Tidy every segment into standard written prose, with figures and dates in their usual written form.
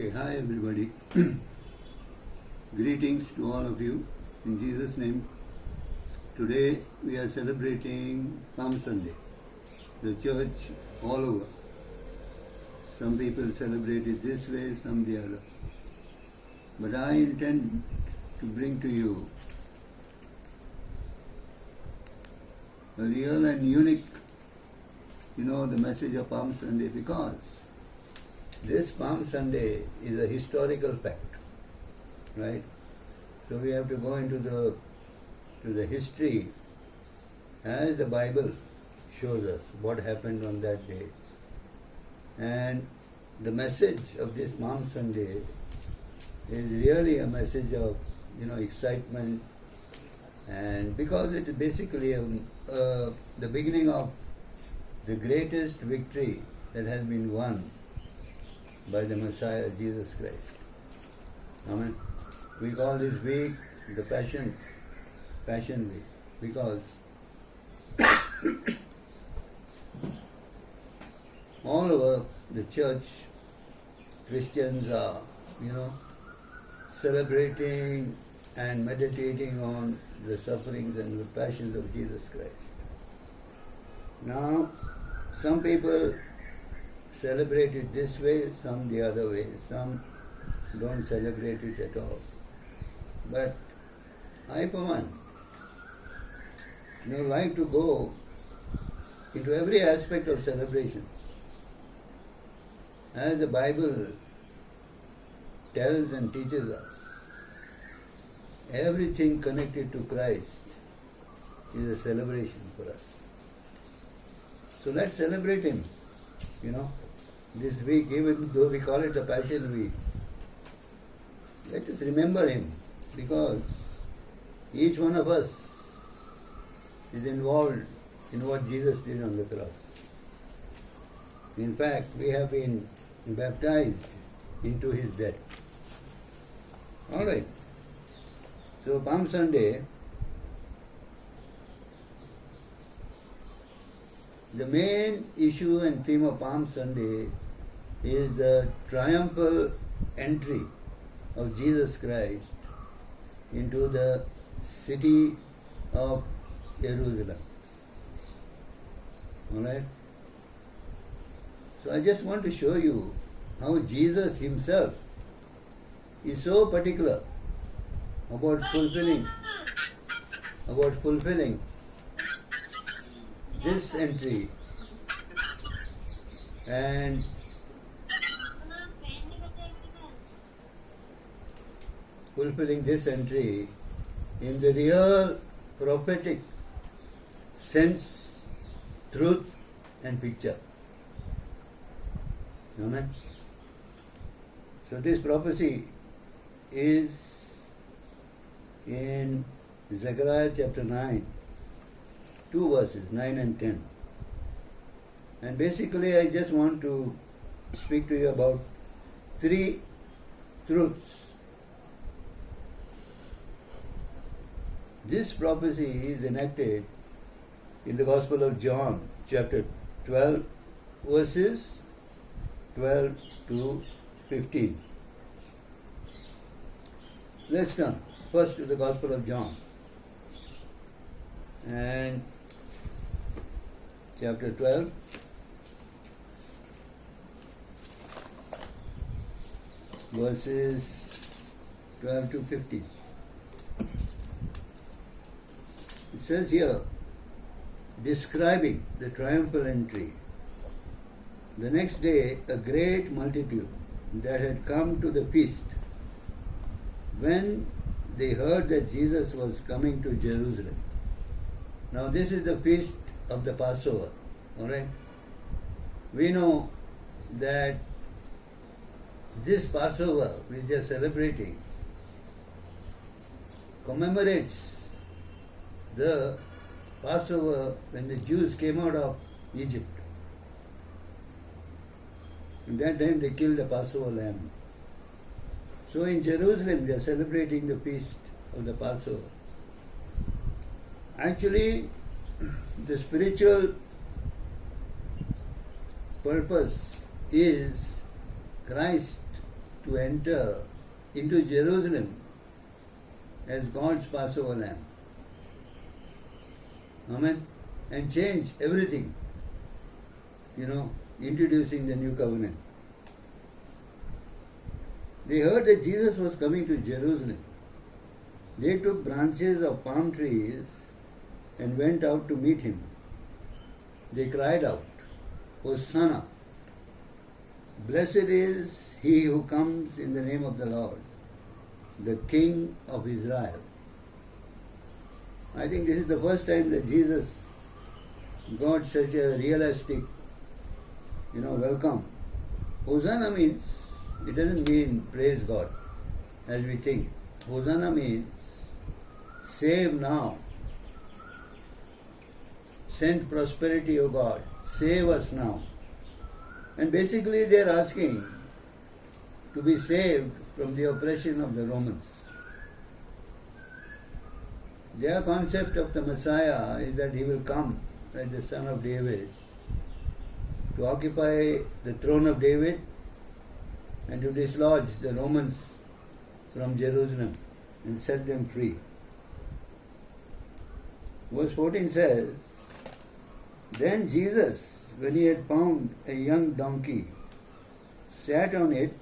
Okay, hi everybody. Greetings to all of you in Jesus' name. Today we are celebrating Palm Sunday. The church all over. Some people celebrate it this way, some the other. But I intend to bring to you a real and unique, the message of Palm Sunday, because this Palm Sunday is a historical fact, right? So we have to go into the history as the Bible shows us what happened on that day. And the message of this Palm Sunday is really a message of excitement, and because it is basically the beginning of the greatest victory that has been won by the Messiah Jesus Christ. Amen. We call this week the Passion Week, because all over the church, Christians are, celebrating and meditating on the sufferings and the passions of Jesus Christ. Now, some people celebrate it this way, some the other way, some don't celebrate it at all. But I, for one, like to go into every aspect of celebration. As the Bible tells and teaches us, everything connected to Christ is a celebration for us. So let's celebrate Him, this week, even though we call it the Passion Week. Let us remember Him, because each one of us is involved in what Jesus did on the cross. In fact, we have been baptized into His death. All right. So Palm Sunday, the main issue and theme of Palm Sunday is the triumphal entry of Jesus Christ into the city of Jerusalem. All right? So I just want to show you how Jesus Himself is so particular about fulfilling this entry, and fulfilling this entry in the real prophetic sense, truth and picture. Amen. So this prophecy is in Zechariah chapter 9, 2 verses, 9 and 10. And basically I just want to speak to you about 3 truths. This prophecy is enacted in the Gospel of John, chapter 12, verses 12 to 15. Let's turn first to the Gospel of John, and chapter 12, verses 12 to 15. It says here, describing the triumphal entry, the next day a great multitude that had come to the feast, when they heard that Jesus was coming to Jerusalem. Now this is the feast of the Passover, all right? We know that this Passover which they are celebrating commemorates the Passover when the Jews came out of Egypt. In that time they killed the Passover lamb. So in Jerusalem they are celebrating the feast of the Passover. Actually, the spiritual purpose is Christ to to enter into Jerusalem as God's Passover lamb. Amen. And change everything. Introducing the new covenant. They heard that Jesus was coming to Jerusalem. They took branches of palm trees and went out to meet him. They cried out, Hosanna! Blessed is he who comes in the name of the Lord, the King of Israel. I think this is the first time that Jesus got such a realistic, welcome. Hosanna means, it doesn't mean praise God, as we think. Hosanna means save now. Send prosperity, O God. Save us now. And basically they are asking to be saved from the oppression of the Romans. Their concept of the Messiah is that he will come as the son of David to occupy the throne of David and to dislodge the Romans from Jerusalem and set them free. Verse 14 says, Then Jesus, when he had found a young donkey, sat on it,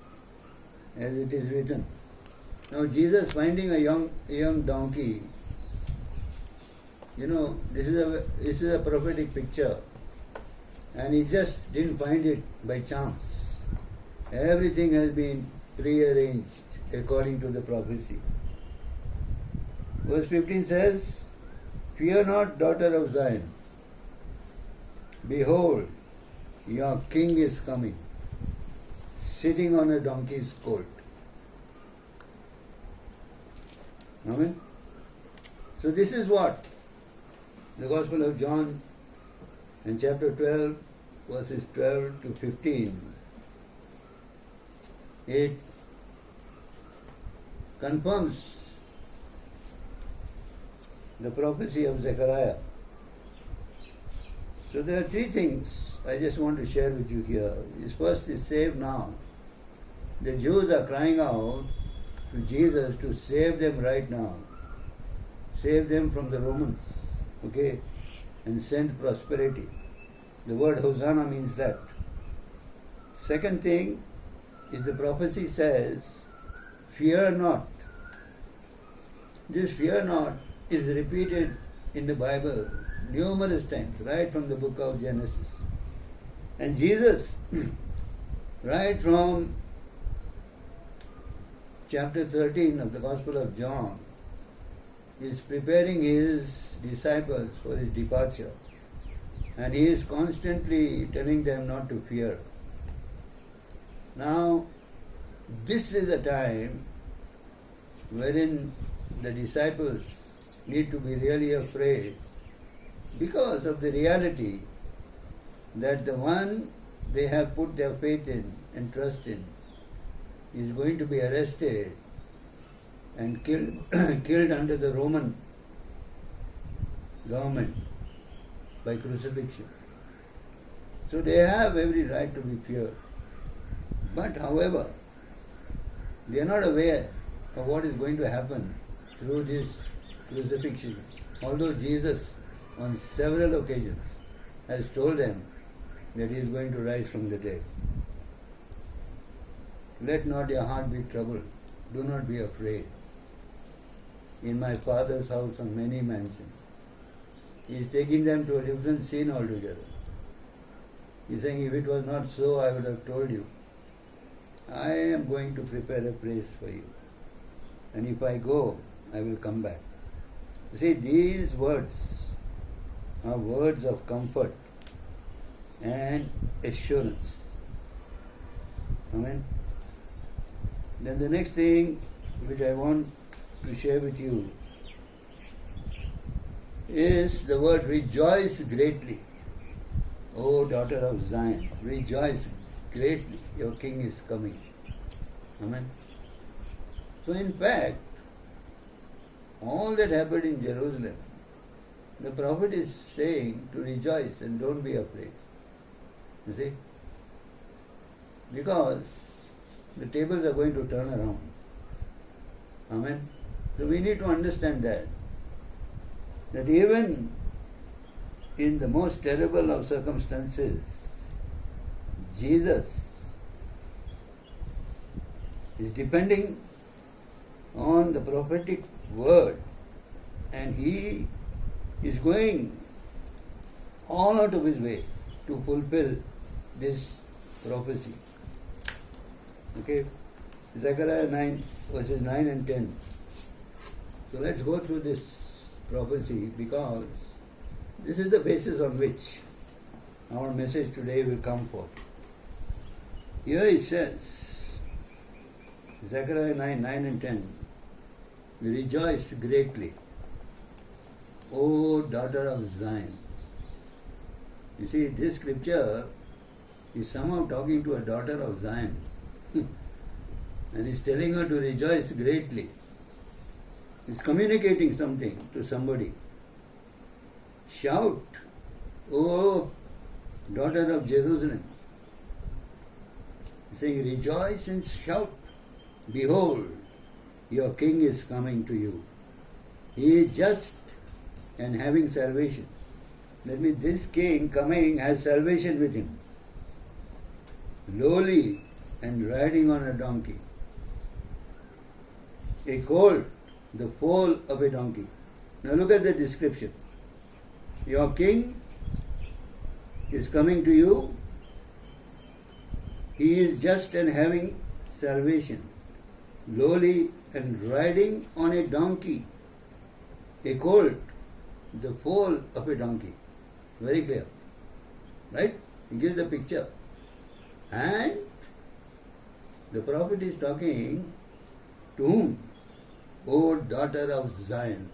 as it is written. Now Jesus finding a young donkey, this is a prophetic picture, and he just didn't find it by chance. Everything has been prearranged according to the prophecy. Verse 15 says, Fear not, daughter of Zion. Behold, your king is coming, sitting on a donkey's colt. Amen. So this is what the Gospel of John in chapter 12, verses 12 to 15, it confirms the prophecy of Zechariah. So there are three things I just want to share with you here. First is save now. The Jews are crying out to Jesus to save them right now. Save them from the Romans, and send prosperity. The word Hosanna means that. Second thing is the prophecy says, fear not. This fear not is repeated in the Bible numerous times, right from the book of Genesis. And Jesus, right from chapter 13 of the Gospel of John, is preparing his disciples for his departure. And he is constantly telling them not to fear. Now, this is a time wherein the disciples need to be really afraid because of the reality that the one they have put their faith in and trust in is going to be arrested and killed under the Roman government by crucifixion. So they have every right to be feared. But however, they are not aware of what is going to happen through this crucifixion. Although Jesus on several occasions has told them that he is going to rise from the dead. Let not your heart be troubled. Do not be afraid. In my Father's house are many mansions. He is taking them to a different scene altogether. He is saying, if it was not so, I would have told you. I am going to prepare a place for you. And if I go, I will come back. You see, these words are words of comfort and assurance. Amen. Then the next thing which I want to share with you is the word rejoice greatly. O daughter of Zion, rejoice greatly. Your king is coming. Amen. So in fact, all that happened in Jerusalem, the prophet is saying to rejoice and don't be afraid. You see? Because the tables are going to turn around. Amen. So we need to understand that even in the most terrible of circumstances, Jesus is depending on the prophetic word, and he is going all out of his way to fulfill this prophecy. Okay? Zechariah 9 verses 9 and 10. So let's go through this prophecy, because this is the basis on which our message today will come forth. Here it says, Zechariah 9, 9 and 10, rejoice greatly, O daughter of Zion. You see, this scripture is somehow talking to a daughter of Zion and is telling her to rejoice greatly. It's communicating something to somebody. Shout, O daughter of Jerusalem. He's saying, rejoice and shout. Behold, your king is coming to you. He is just and having salvation. That means this king coming has salvation with him. Lowly and riding on a donkey. A colt, the foal of a donkey. Now look at the description. Your king is coming to you. He is just and having salvation. Lowly and riding on a donkey. A colt, the foal of a donkey. Very clear. Right? He gives the picture. And the prophet is talking to whom? O daughter of Zion.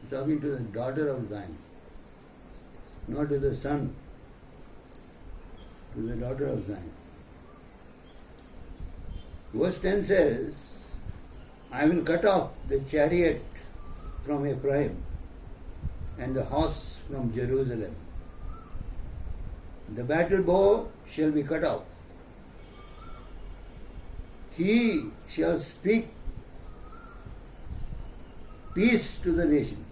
He's talking to the daughter of Zion. Not to the son. To the daughter of Zion. Verse 10 says, I will cut off the chariot from Ephraim and the horse from Jerusalem. The battle bow shall be cut off. He shall speak peace to the nations.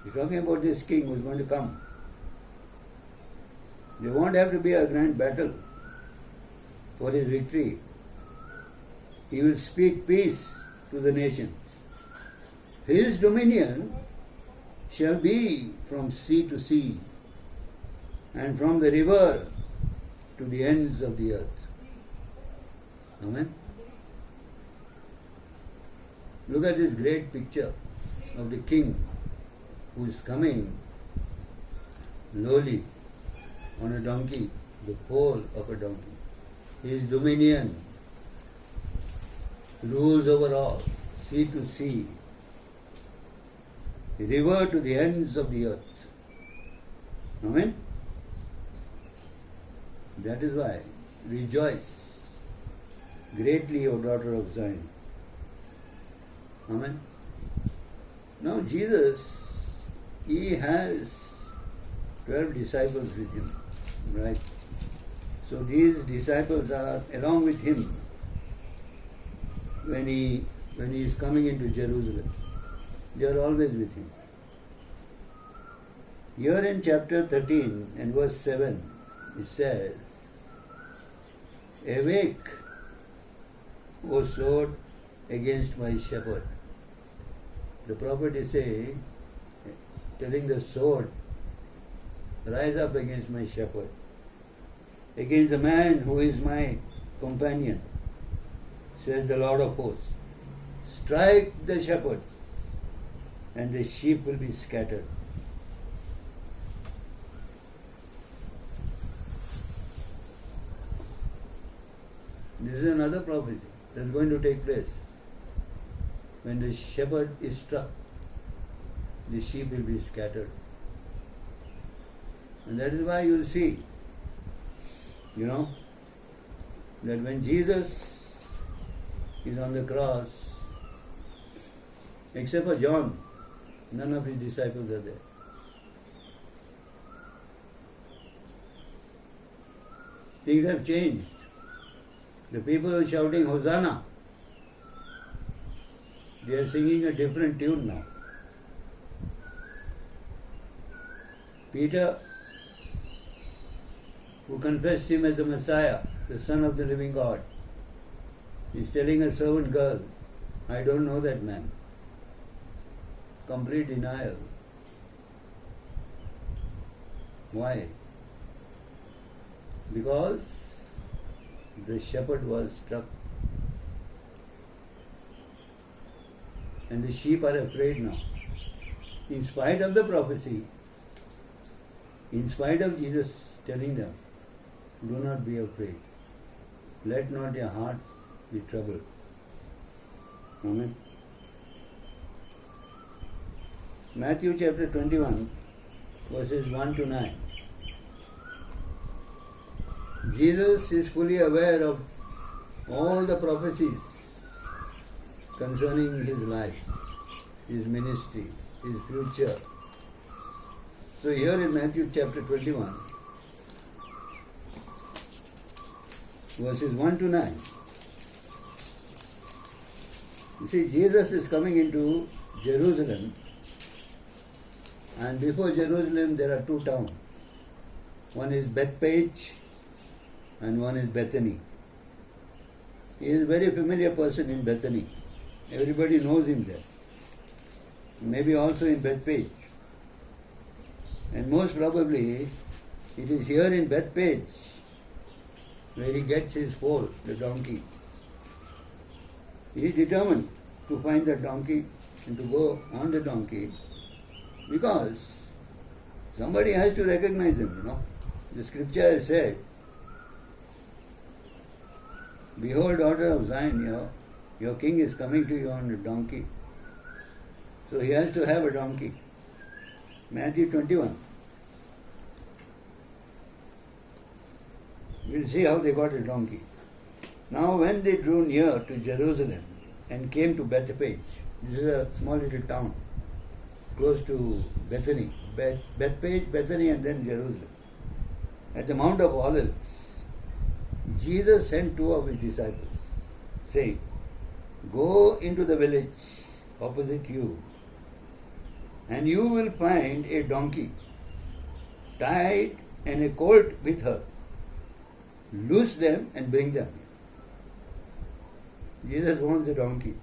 He's talking about this king who is going to come. There won't have to be a grand battle for his victory. He will speak peace to the nations. His dominion shall be from sea to sea, and from the river to the ends of the earth. Amen. Look at this great picture of the king who is coming lowly on a donkey, the foal of a donkey. His dominion rules over all, sea to sea, river to the ends of the earth. Amen? That is why, rejoice greatly, O daughter of Zion. Amen? Now Jesus, he has 12 disciples with him, right? So these disciples are along with him when he is coming into Jerusalem. They are always with him. Here in chapter 13 and verse 7, it says, awake, O sword, against my shepherd. The prophet is saying, telling the sword, rise up against my shepherd, against the man who is my companion, says the Lord of hosts. Strike the shepherd, and the sheep will be scattered. This is another prophecy that is going to take place. When the shepherd is struck, the sheep will be scattered. And that is why you will see, that when Jesus is on the cross, except for John, none of his disciples are there. Things have changed. The people who are shouting Hosanna, they are singing a different tune now. Peter, who confessed him as the Messiah, the Son of the living God, is telling a servant girl, I don't know that man. Complete denial. Why? Because the shepherd was struck. And the sheep are afraid now. In spite of the prophecy, in spite of Jesus telling them, do not be afraid. Let not your hearts be troubled. Amen. Matthew chapter 21, verses 1 to 9. Jesus is fully aware of all the prophecies concerning his life, his ministry, his future. So here in Matthew chapter 21, verses 1 to 9, you see, Jesus is coming into Jerusalem, and before Jerusalem there are two towns. One is Bethpage and one is Bethany. He is a very familiar person in Bethany. Everybody knows him there. Maybe also in Bethpage. And most probably it is here in Bethpage where he gets his foal, the donkey. He is determined to find the donkey and to go on the donkey because somebody has to recognize him, The scripture has said, behold, daughter of Zion, your king is coming to you on a donkey. So he has to have a donkey. Matthew 21. We'll see how they got a donkey. Now when they drew near to Jerusalem and came to Bethpage, this is a small little town close to Bethany, Bethpage, Bethany and then Jerusalem. At the Mount of Olives, Jesus sent two of his disciples, saying, go into the village opposite you, and you will find a donkey tied and a colt with her. Loose them and bring them. Jesus wants a donkey.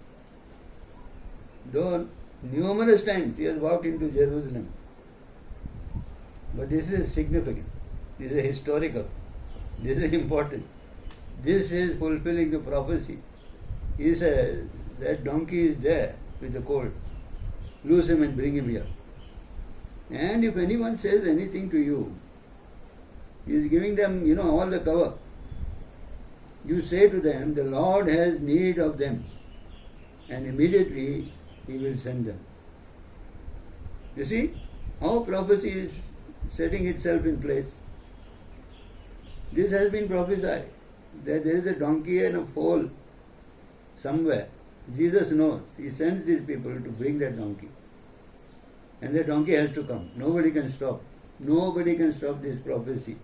Though numerous times he has walked into Jerusalem. But this is significant. This is historical. This is important. This is fulfilling the prophecy. He says, that donkey is there with the colt. Loose him and bring him here. And if anyone says anything to you, he is giving them, all the cover. You say to them, the Lord has need of them. And immediately he will send them. You see how prophecy is setting itself in place. This has been prophesied, that there is a donkey and a foal somewhere. Jesus knows. He sends these people to bring that donkey. And the donkey has to come. Nobody can stop. Nobody can stop this prophecy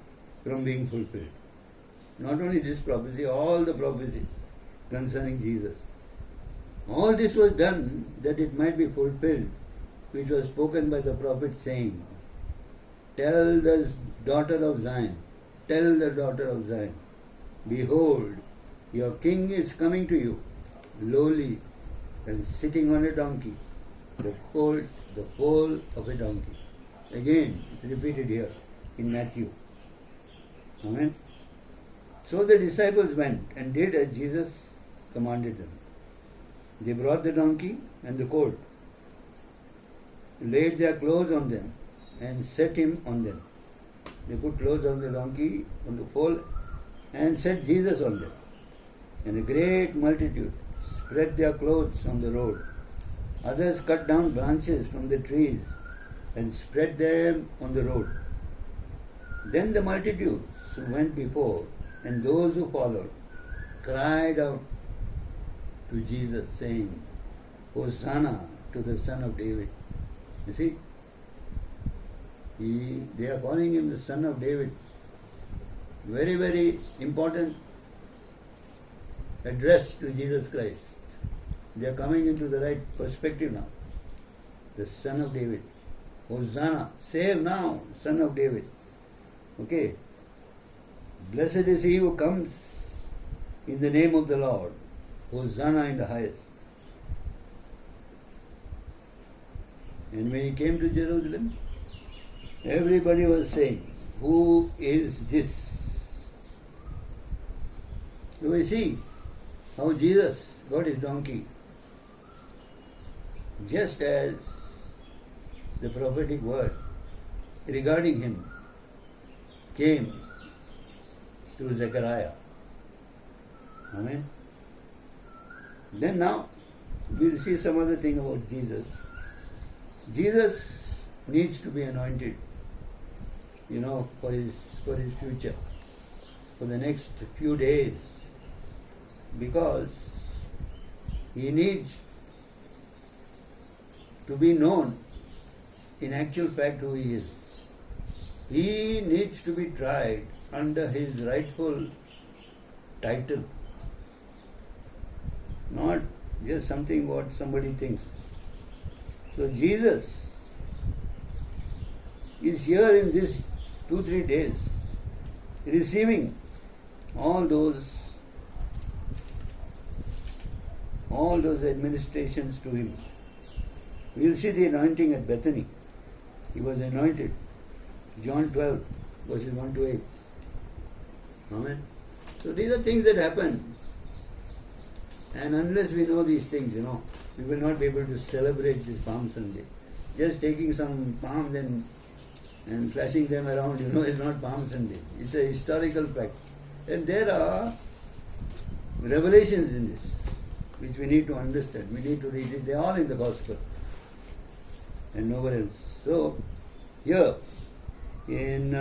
from being fulfilled. Not only this prophecy, all the prophecy concerning Jesus. All this was done that it might be fulfilled, which was spoken by the prophet saying, tell the daughter of Zion, behold, your king is coming to you, lowly and sitting on a donkey, the colt, the foal of a donkey. Again, it's repeated here in Matthew. Amen. So the disciples went and did as Jesus commanded them. They brought the donkey and the colt, laid their clothes on them, and set him on them. They put clothes on the donkey, on the foal, and set Jesus on them. And a great multitude spread their clothes on the road. Others cut down branches from the trees and spread them on the road. Then the multitudes who went before and those who followed cried out to Jesus, saying, Hosanna to the Son of David. You see, they are calling him the Son of David. Very, very important addressed to Jesus Christ. They are coming into the right perspective now. The Son of David. Hosanna, save now, Son of David. Okay. Blessed is he who comes in the name of the Lord. Hosanna in the highest. And when he came to Jerusalem, everybody was saying, who is this? Do we see how Jesus got his donkey? Just as the prophetic word regarding him came through Zechariah. Amen. Then now we'll see some other thing about Jesus. Jesus needs to be anointed, for his future, for the next few days, because he needs to be known in actual fact who he is. He needs to be tried under his rightful title, not just something what somebody thinks. So Jesus is here in these 2-3 days, receiving all those administrations to him. We'll see the anointing at Bethany. He was anointed. John 12, verses 1 to 8. Amen. So these are things that happen. And unless we know these things, we will not be able to celebrate this Palm Sunday. Just taking some palms and flashing them around, is not Palm Sunday. It's a historical fact. And there are revelations in this, which we need to understand. We need to read it. They are all in the Gospel and nowhere else. So, here in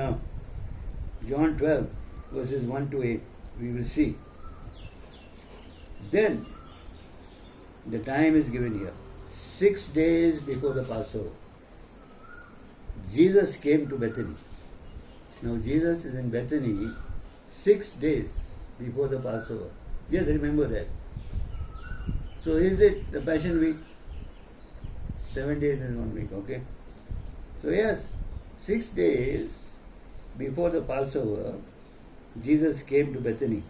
John 12, verses 1 to 8, we will see. Then, the time is given here. 6 days before the Passover, Jesus came to Bethany. Now, Jesus is in Bethany 6 days before the Passover. Just remember that. So, is it the Passion Week? 7 days in 1 week, okay? So, yes, 6 days before the Passover, Jesus came to Bethany,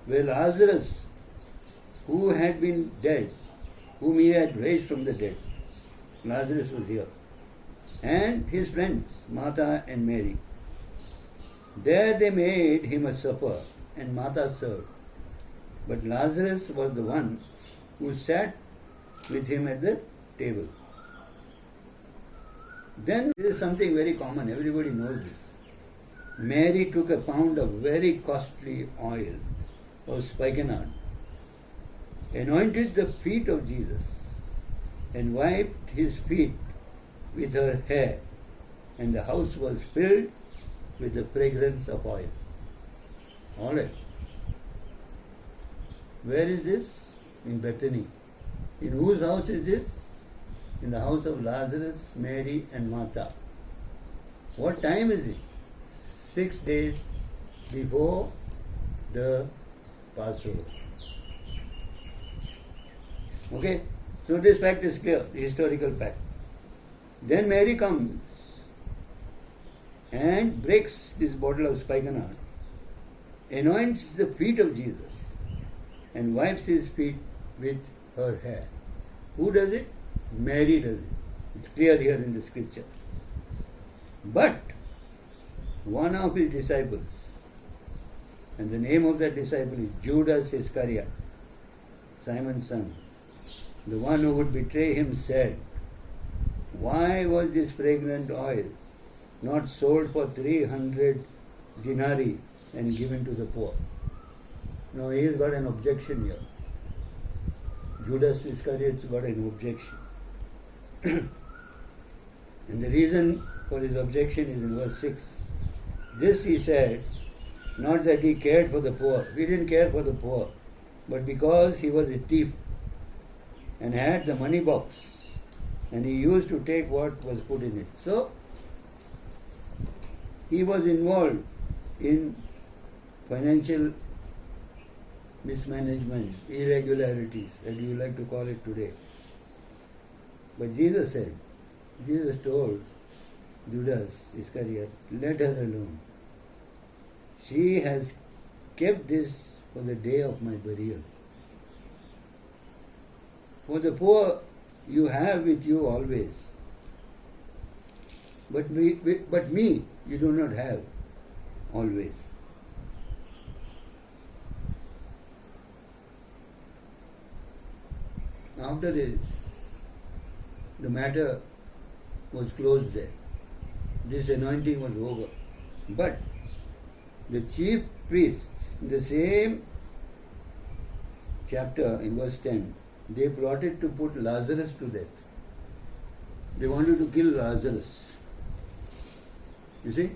where Lazarus, who had been dead, whom he had raised from the dead, Lazarus was here, and his friends, Martha and Mary. There they made him a supper, and Martha served. But Lazarus was the one who sat with him at the table. Then there is something very common, everybody knows this. Mary took a pound of very costly oil of spikenard, anointed the feet of Jesus, and wiped his feet with her hair, and the house was filled with the fragrance of oil. Alright. Where is this? In Bethany. In whose house is this? In the house of Lazarus, Mary and Martha. What time is it? 6 days before the Passover. Okay? So this fact is clear, the historical fact. Then Mary comes and breaks this bottle of spikenard, anoints the feet of Jesus, and wipes his feet with her hair. Who does it? Mary does it. It's clear here in the scripture. But one of his disciples, and the name of that disciple is Judas Iscariot, Simon's son, the one who would betray him, said, "Why was this fragrant oil not sold for 300 denarii and given to the poor?" Now he has got an objection here. Judas Iscariot's got an objection. And the reason for his objection is in verse 6. This he said, not that he cared for the poor. He didn't care for the poor. But because he was a thief and had the money box, and he used to take what was put in it. So, he was involved in financial mismanagement, irregularities, as you like to call it today. But Jesus told Judas Iscariot, let her alone. She has kept this for the day of my burial. For the poor you have with you always, but me you do not have always. After this, the matter was closed there. This anointing was over. But the chief priests, in the same chapter, in verse 10, they plotted to put Lazarus to death. They wanted to kill Lazarus. You see?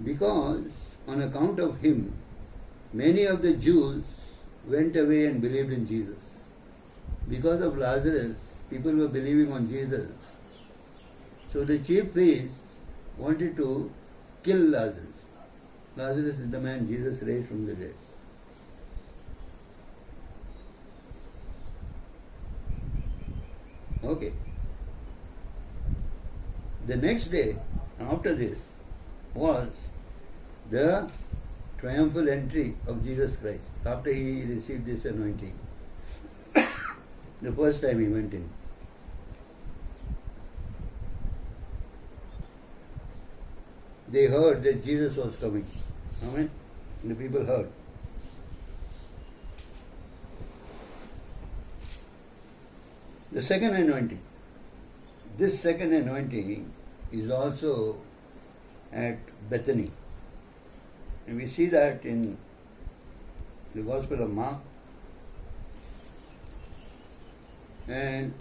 Because on account of him, many of the Jews went away and believed in Jesus. Because of Lazarus, people were believing on Jesus. So the chief priests wanted to kill Lazarus. Lazarus is the man Jesus raised from the dead. Okay. The next day, after this, was the triumphal entry of Jesus Christ after he received this anointing. The first time he went in. They heard that Jesus was coming. Amen? The people heard. The second anointing. This second anointing is also at Bethany. And we see that in the Gospel of Mark. And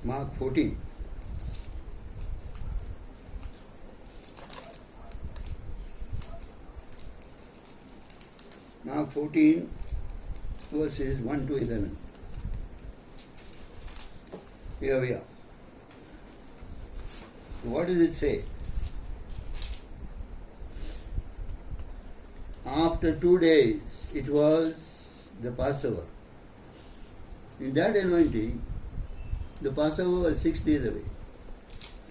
Mark 14. Mark 14 verses 1 to 11. Here we are. So what does it say? After 2 days, it was the Passover. In that anointing, the Passover was 6 days away.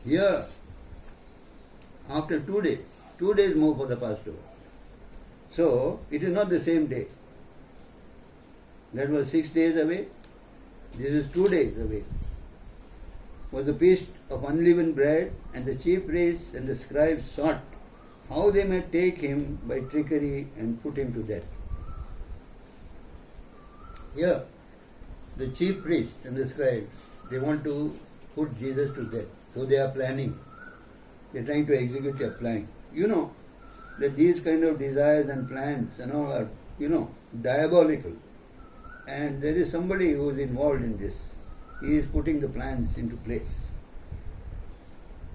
Here, after 2 days more for the Passover. So, it is not the same day. That was 6 days away. This is 2 days away. Was the feast of unleavened bread, and the chief priests and the scribes sought how they might take him by trickery and put him to death. Here, the chief priests and the scribes, they want to put Jesus to death. So they are planning. They are trying to execute their plan. You know that these kind of desires and plans and all are, diabolical. And there is somebody who is involved in this. He is putting the plans into place.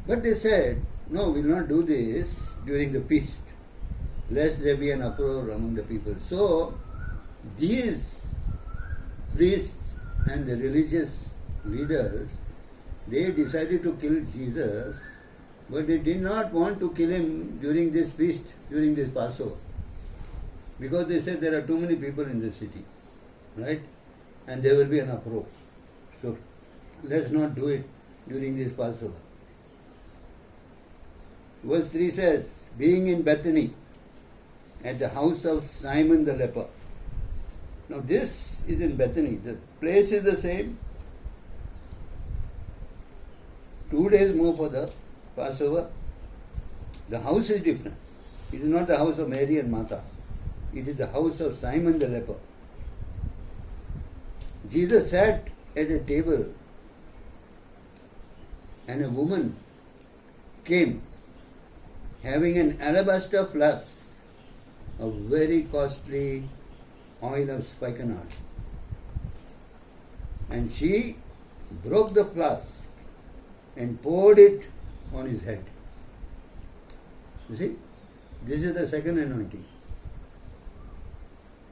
But they said, no, we will not do this during the feast, lest there be an uproar among the people. So, these priests and the religious leaders, they decided to kill Jesus, but they did not want to kill him during this feast, during this Passover. Because they said there are too many people in the city, right? And there will be an uproar. So, let's not do it during this Passover. Verse 3 says, being in Bethany, at the house of Simon the leper. Now this is in Bethany. The place is the same. 2 days more for the Passover. The house is different. It is not the house of Mary and Martha. It is the house of Simon the leper. Jesus sat at a table, and a woman came having an alabaster flask of very costly oil of spikenard. And she broke the flask and poured it on his head. You see, this is the second anointing.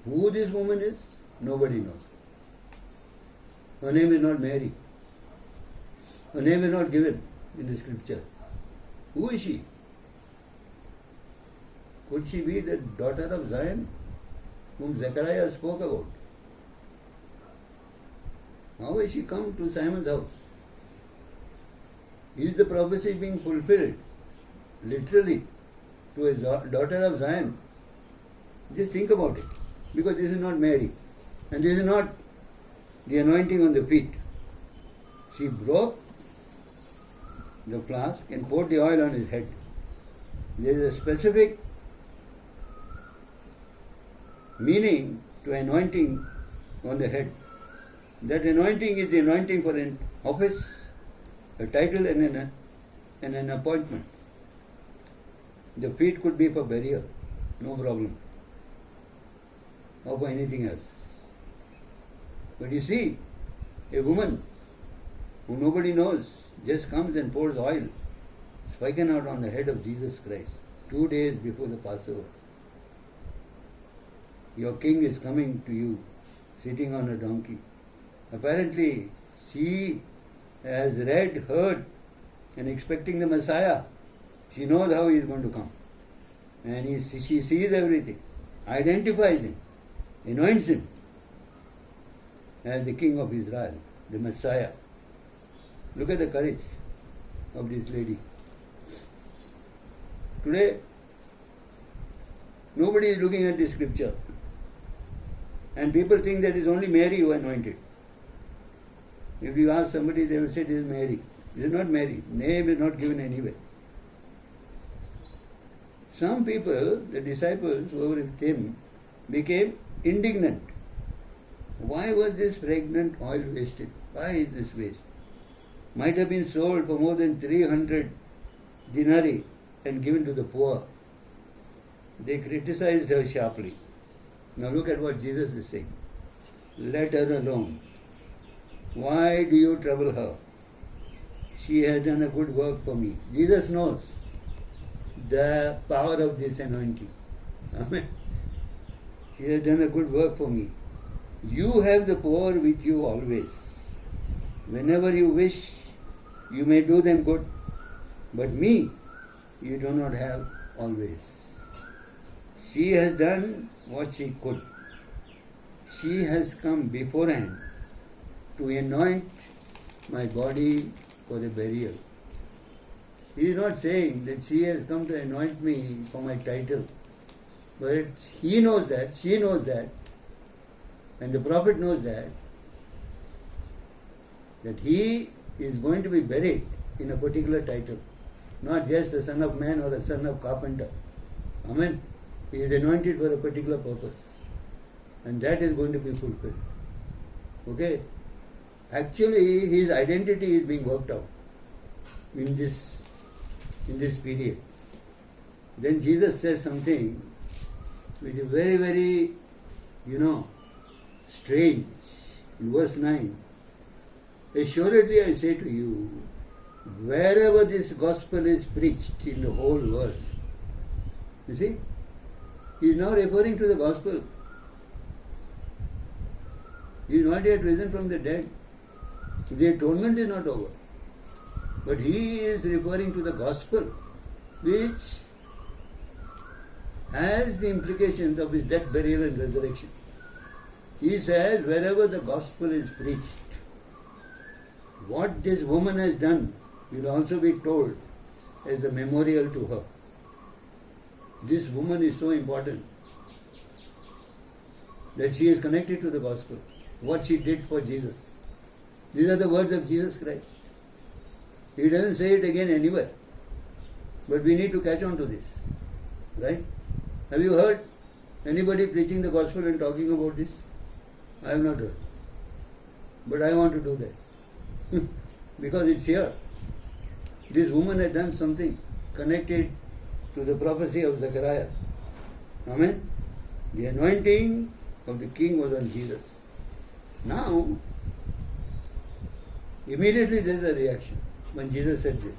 Who this woman is, nobody knows. Her name is not Mary. Her name is not given in the scripture. Who is she? Could she be the daughter of Zion whom Zechariah spoke about? How has she come to Simon's house? Is the prophecy being fulfilled literally to a daughter of Zion? Just think about it. Because this is not Mary. And this is not the anointing on the feet. She broke the flask and poured the oil on his head. There is a specific meaning to anointing on the head. That anointing is the anointing for an office, a title and an appointment. The feet could be for burial, no problem, or for anything else. But you see, a woman who nobody knows just comes and pours oil, spiken out on the head of Jesus Christ, 2 days before the Passover. Your king is coming to you, sitting on a donkey. Apparently, she has read, heard, and expecting the Messiah. She knows how he is going to come. And she sees everything, identifies him, anoints him as the king of Israel, the Messiah. Look at the courage of this lady. Today, nobody is looking at this scripture. And people think that it's only Mary who anointed. If you ask somebody, they will say this is Mary. This is not Mary. Name is not given anywhere. Some people, the disciples who were with him, became indignant. Why was this pregnant oil wasted? Why is this waste? Might have been sold for more than 300 denarii and given to the poor. They criticized her sharply. Now look at what Jesus is saying. Let her alone. Why do you trouble her? She has done a good work for me. Jesus knows the power of this anointing. Amen. She has done a good work for me. You have the poor with you always. Whenever you wish, you may do them good. But me, you do not have always. She has done what she could. She has come beforehand to anoint my body for a burial. He is not saying that she has come to anoint me for my title. But he knows that, she knows that, and the prophet knows that he is going to be buried in a particular title. Not just a son of man or a son of carpenter. Amen. He is anointed for a particular purpose. And that is going to be fulfilled. Okay? Actually, his identity is being worked out in this period. Then Jesus says something which is very, very, strange. In verse 9, assuredly I say to you, wherever this gospel is preached in the whole world, you see, he is now referring to the gospel. He is not yet risen from the dead. The atonement is not over. But he is referring to the gospel, which has the implications of his death, burial and resurrection. He says, wherever the gospel is preached, what this woman has done will also be told as a memorial to her. This woman is so important that she is connected to the gospel. What she did for Jesus. These are the words of Jesus Christ. He doesn't say it again anywhere. But we need to catch on to this. Right? Have you heard anybody preaching the gospel and talking about this? I have not heard. But I want to do that. Because it's here. This woman had done something connected to the prophecy of Zechariah. Amen? The anointing of the king was on Jesus. Now, immediately there is a reaction when Jesus said this.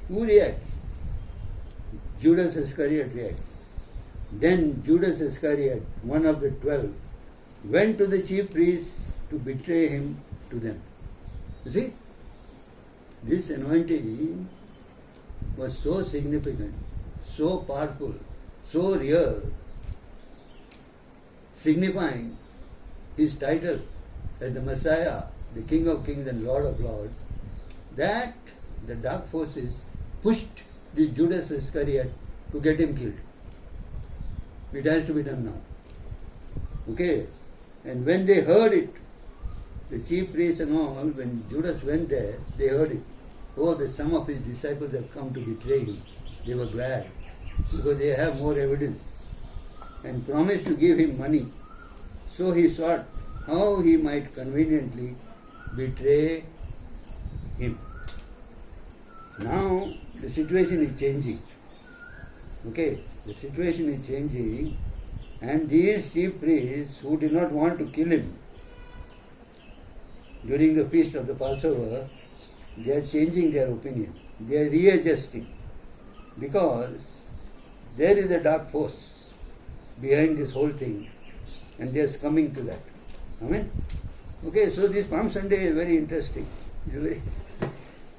Who reacts? Judas Iscariot reacts. Then Judas Iscariot, one of the 12, went to the chief priests to betray him to them. You see, this anointing was so significant, so powerful, so real, signifying his title as the Messiah, the King of Kings and Lord of Lords, that the dark forces pushed this Judas Iscariot to get him killed. It has to be done now. Okay? And when they heard it, the chief priests and all, when Judas went there, they heard it. Oh, that some of his disciples have come to betray him. They were glad because they have more evidence and promised to give him money. So he sought how he might conveniently betray him. Now the situation is changing. Okay, the situation is changing, and these chief priests who did not want to kill him during the feast of the Passover, they are changing their opinion. They are readjusting because there is a dark force behind this whole thing, and they are succumbing to that. Amen. Okay, so this Palm Sunday is very interesting. It's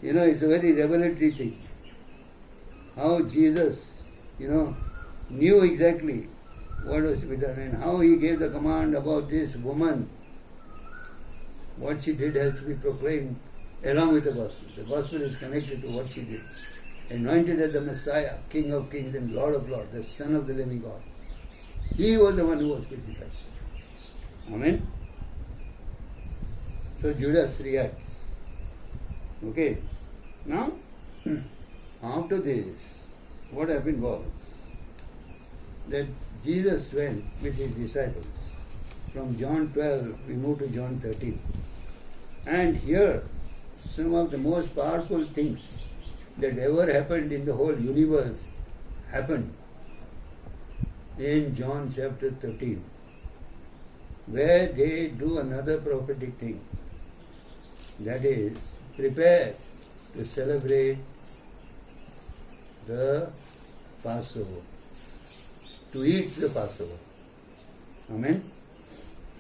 a very revelatory thing. How Jesus, knew exactly what was to be done and how he gave the command about this woman. What she did has to be proclaimed along with the gospel. The gospel is connected to what she did. Anointed as the Messiah, King of Kings and Lord of Lords, the Son of the living God. He was the one who was crucified. Amen. So Judas reacts. Okay. Now, after this, what happened was that Jesus went with his disciples. From John 12, we move to John 13. And here, some of the most powerful things that ever happened in the whole universe happened in John chapter 13, where they do another prophetic thing. That is, prepare to celebrate the Passover, to eat the Passover. Amen.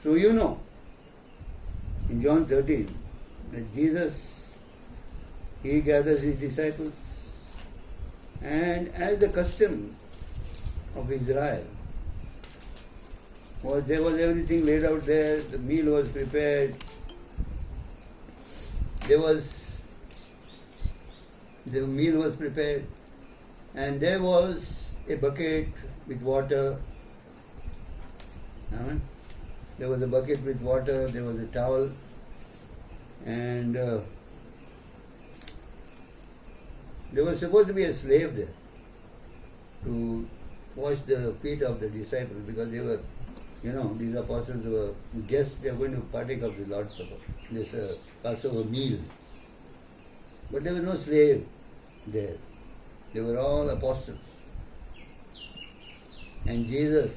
So in John 13, that Jesus, he gathers his disciples, and as the custom of Israel, there was everything laid out there, the meal was prepared, the meal was prepared, and there was a bucket with water. Amen. There was a bucket with water, there was a towel, and there was supposed to be a slave there to wash the feet of the disciples, because they were, these apostles were guests, they were going to partake of the Lord's Supper, this Passover meal. But there was no slave there. They were all apostles. And Jesus,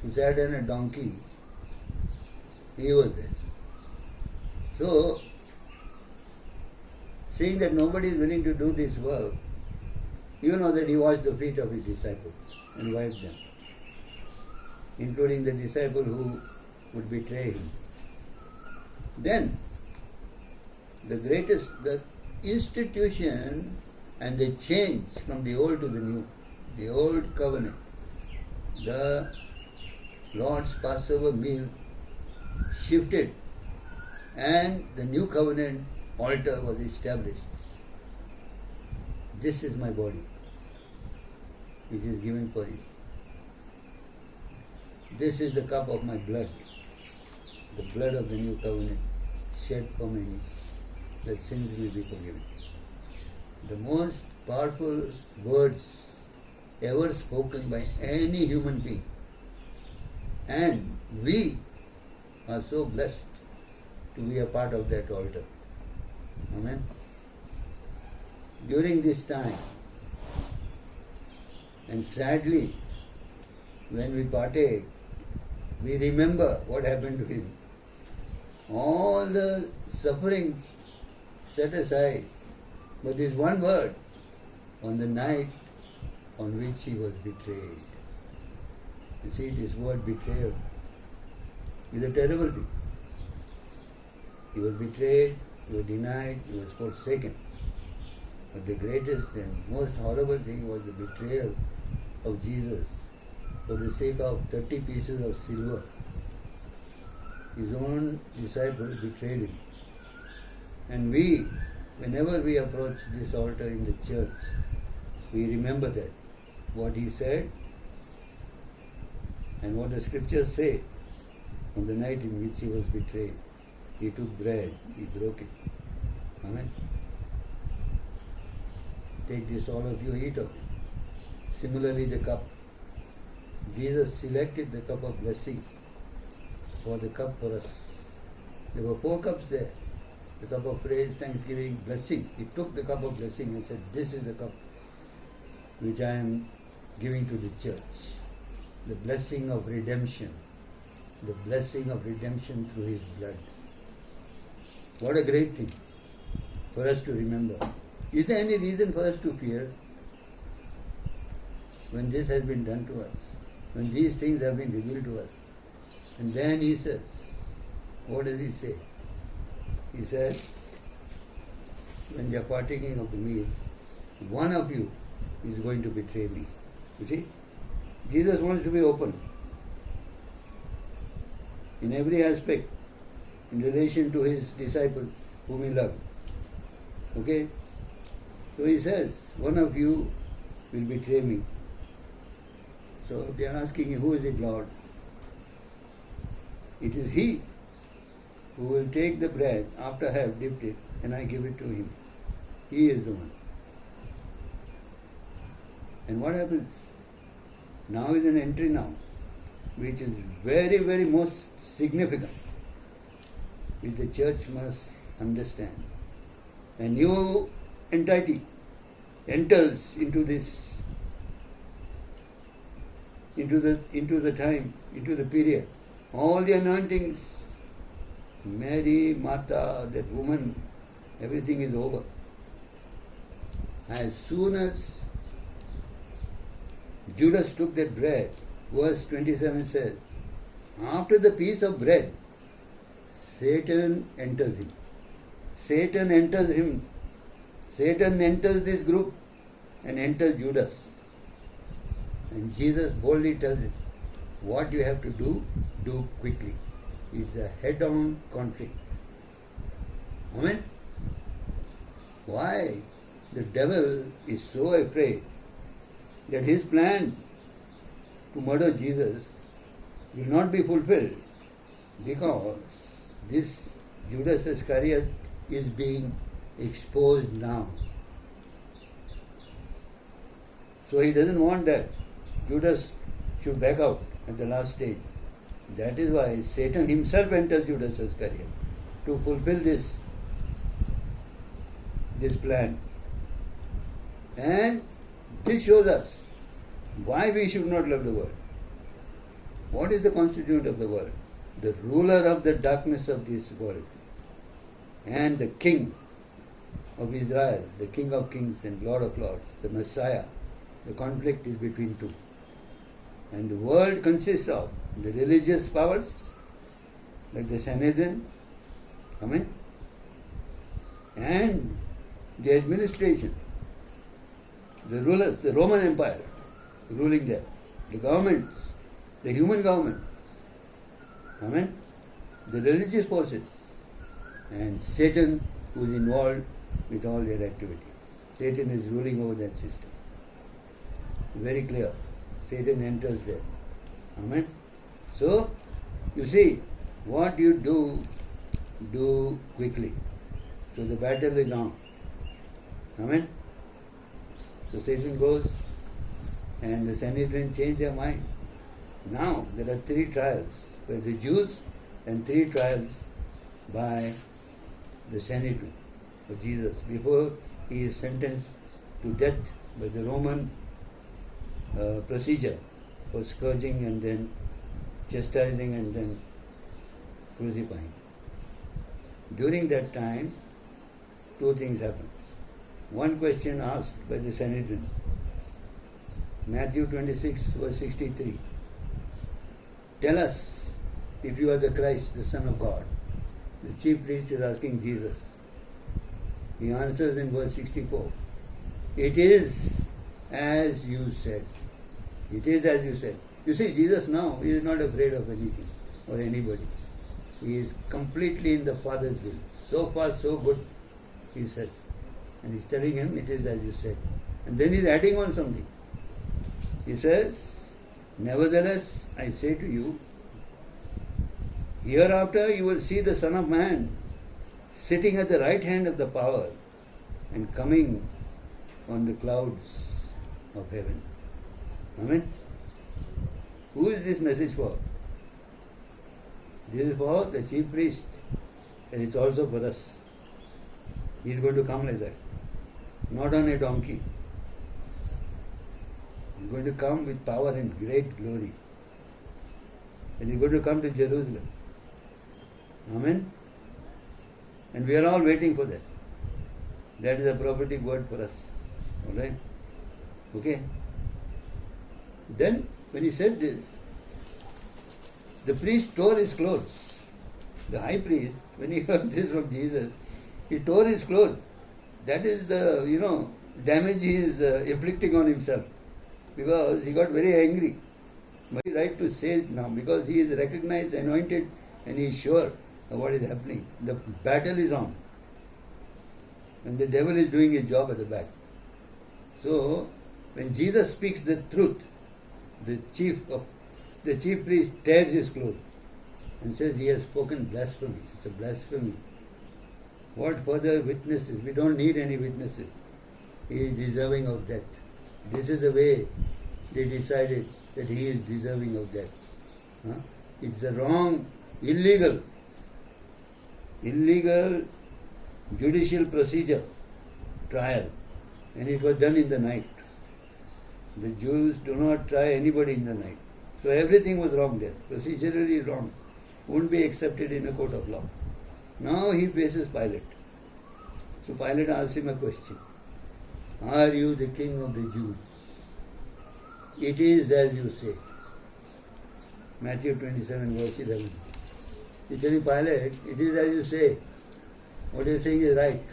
who sat on a donkey, he was there. So, seeing that nobody is willing to do this work, that he washed the feet of his disciples and wiped them, including the disciple who would betray him. Then, the institution and the change from the old to the new, the old covenant, the Lord's Passover meal shifted, and the new covenant altar was established. This is my body, which is given for you. This is the cup of my blood, the blood of the new covenant, shed for many, that sins may be forgiven. The most powerful words ever spoken by any human being. And we are so blessed to be a part of that altar. Amen. During this time, and sadly, when we partake, we remember what happened to him. All the suffering set aside, but this one word, on the night on which he was betrayed. You see, this word betrayal is a terrible thing. He was betrayed, he was denied, he was forsaken. But the greatest and most horrible thing was the betrayal of Jesus for the sake of 30 pieces of silver. His own disciples betrayed him. And we, whenever we approach this altar in the church, we remember that, what he said and what the scriptures say on the night in which he was betrayed. He took bread, he broke it. Amen. Take this, all of you, eat of it. Similarly, the cup. Jesus selected the cup of blessing for the cup for us. There were 4 cups there. The cup of praise, thanksgiving, blessing. He took the cup of blessing and said, this is the cup which I am giving to the church. The blessing of redemption. The blessing of redemption through his blood. What a great thing for us to remember. Is there any reason for us to fear when this has been done to us? When these things have been revealed to us? And then he says, what does he say? He says, when they are partaking of the meal, one of you is going to betray me. You see? Jesus wants to be open in every aspect in relation to his disciples whom he loved. Okay? So he says, one of you will betray me. So they are asking him, who is it, Lord? It is he who will take the bread after I have dipped it and I give it to him. He is the one. And what happens? Now is an entry now, which is very, very most significant, which the church must understand. A new entity enters into this, into the time, into the period. All the anointings, Mary, Martha, that woman, everything is over. As soon as Judas took that bread, verse 27 says, after the piece of bread, Satan enters him. Satan enters him. Satan enters this group and enters Judas. And Jesus boldly tells him, what you have to do quickly. It's a head-on conflict. Amen? Why? The devil is so afraid that his plan to murder Jesus will not be fulfilled because this Judas Iscariot is being exposed now. So he doesn't want that Judas should back out at the last stage. That is why Satan himself enters Judas Iscariot to fulfill this plan. And this shows us why we should not love the world. What is the constituent of the world? The ruler of the darkness of this world and the king of Israel, the King of Kings and Lord of Lords, the Messiah. The conflict is between two. And the world consists of the religious powers, like the Sanhedrin, amen, and the administration, the rulers, the Roman Empire ruling there, the governments, the human government, amen, the religious forces, and Satan, who is involved with all their activities. Satan is ruling over that system. Very clear. Satan enters there. Amen. So, you see, what you do quickly. So the battle is on. Amen. So Satan goes and the Sanhedrin change their mind. Now there are 3 trials by the Jews and 3 trials by the Sanhedrin for Jesus before he is sentenced to death by the Roman procedure for scourging and then chastising and then crucifying. During that time, 2 things happened. One question asked by the Sanhedrin, Matthew 26 verse 63. Tell us if you are the Christ, the Son of God. The chief priest is asking Jesus. He answers in verse 64. It is as you said. It is as you said. You see, Jesus now, he is not afraid of anything or anybody. He is completely in the Father's will. So far, so good, he says. And he's telling him, it is as you said. And then he's adding on something. He says, nevertheless, I say to you, hereafter you will see the Son of Man sitting at the right hand of the power and coming on the clouds of heaven. Amen. Who is this message for? This is for the chief priest, and it's also for us. He is going to come like that, not on a donkey. He is going to come with power and great glory. And he is going to come to Jerusalem. Amen. And we are all waiting for that. That is a prophetic word for us. Alright? Okay? Then, when he said this, the priest tore his clothes. The high priest, when he heard this from Jesus, he tore his clothes. That is the, damage he is inflicting on himself. Because he got very angry. But he right to say it now, because he is recognized, anointed, and he is sure of what is happening. The battle is on. And the devil is doing his job at the back. So, when Jesus speaks the truth, the chief priest tears his clothes and says he has spoken blasphemy. It's a blasphemy. What further witnesses? We don't need any witnesses. He is deserving of death. This is the way they decided that he is deserving of death. It's a wrong, illegal judicial procedure, trial. And it was done in the night. The Jews do not try anybody in the night. So everything was wrong there, procedurally wrong. Wouldn't be accepted in a court of law. Now he faces Pilate. So Pilate asks him a question. Are you the king of the Jews? It is as you say. Matthew 27 verse 11. He's telling Pilate, it is as you say. What you are saying is right.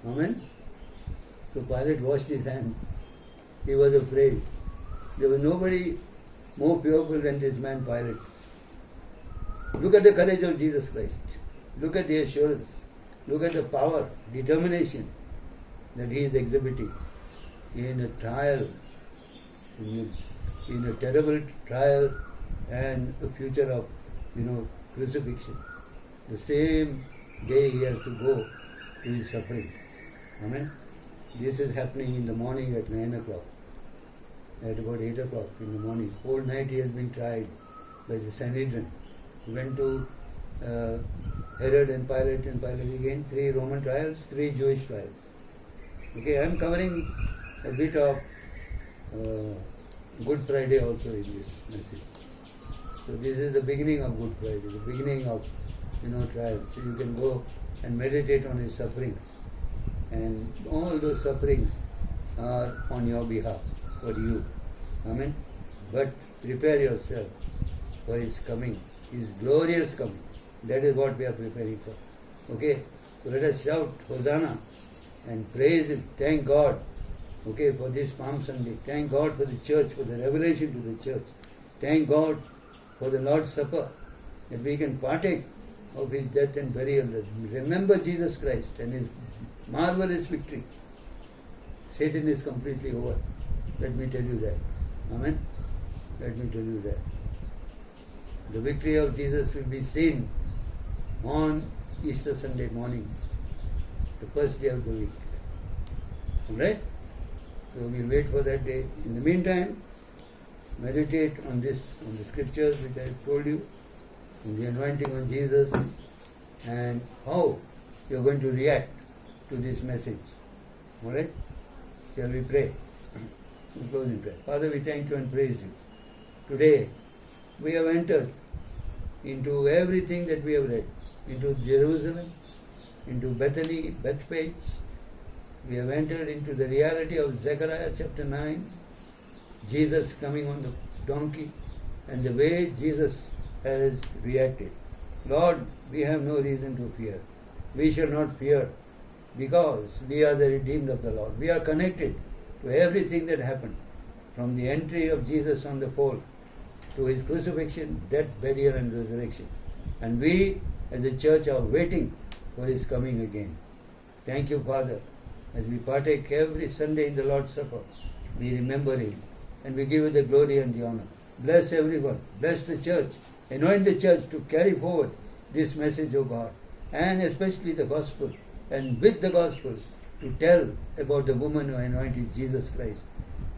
Amen? So Pilate washed his hands. He was afraid. There was nobody more fearful than this man Pilate. Look at the courage of Jesus Christ. Look at the assurance. Look at the power, determination that he is exhibiting in a trial, in a terrible trial and a future of, crucifixion. The same day he has to go to his suffering. Amen. This is happening in the morning at 9 o'clock. At about 8 o'clock in the morning. Whole night he has been tried by the Sanhedrin. He went to Herod and Pilate again. 3 Roman trials, 3 Jewish trials. Okay, I am covering a bit of Good Friday also in this message. So this is the beginning of Good Friday, the beginning of trials. So you can go and meditate on his sufferings. And all those sufferings are on your behalf, for you. Amen. But prepare yourself for his coming, his glorious coming. That is what we are preparing for. Okay? So let us shout Hosanna and praise him. Thank God. Okay, for this Palm Sunday. Thank God for the church, for the revelation to the church. Thank God for the Lord's Supper, that we can partake of his death and burial. Remember Jesus Christ and his marvelous victory. Satan is completely over. Let me tell you that. Amen. Let me tell you that. The victory of Jesus will be seen on Easter Sunday morning, the first day of the week. Alright? So we'll wait for that day. In the meantime, meditate on this, on the scriptures which I have told you, on the anointing on Jesus, and how you are going to react to this message. Alright? Shall we pray? We'll close in prayer. Father, we thank you and praise you. Today, we have entered into everything that we have read, into Jerusalem, into Bethany, Bethpage. We have entered into the reality of Zechariah chapter 9, Jesus coming on the donkey, and the way Jesus has reacted. Lord, we have no reason to fear. We shall not fear, because we are the redeemed of the Lord. We are connected to everything that happened, from the entry of Jesus on the fold to his crucifixion, death, burial and resurrection. And we as a church are waiting for his coming again. Thank you, Father, as we partake every Sunday in the Lord's Supper. We remember him and we give you the glory and the honor. Bless everyone. Bless the church. Anoint the church to carry forward this message of God, and especially the gospel, and with the gospel to tell about the woman who anointed Jesus Christ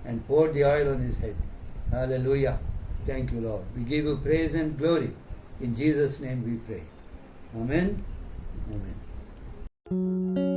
and poured the oil on his head. Hallelujah. Thank you, Lord. We give you praise and glory. In Jesus' name we pray. Amen. Amen.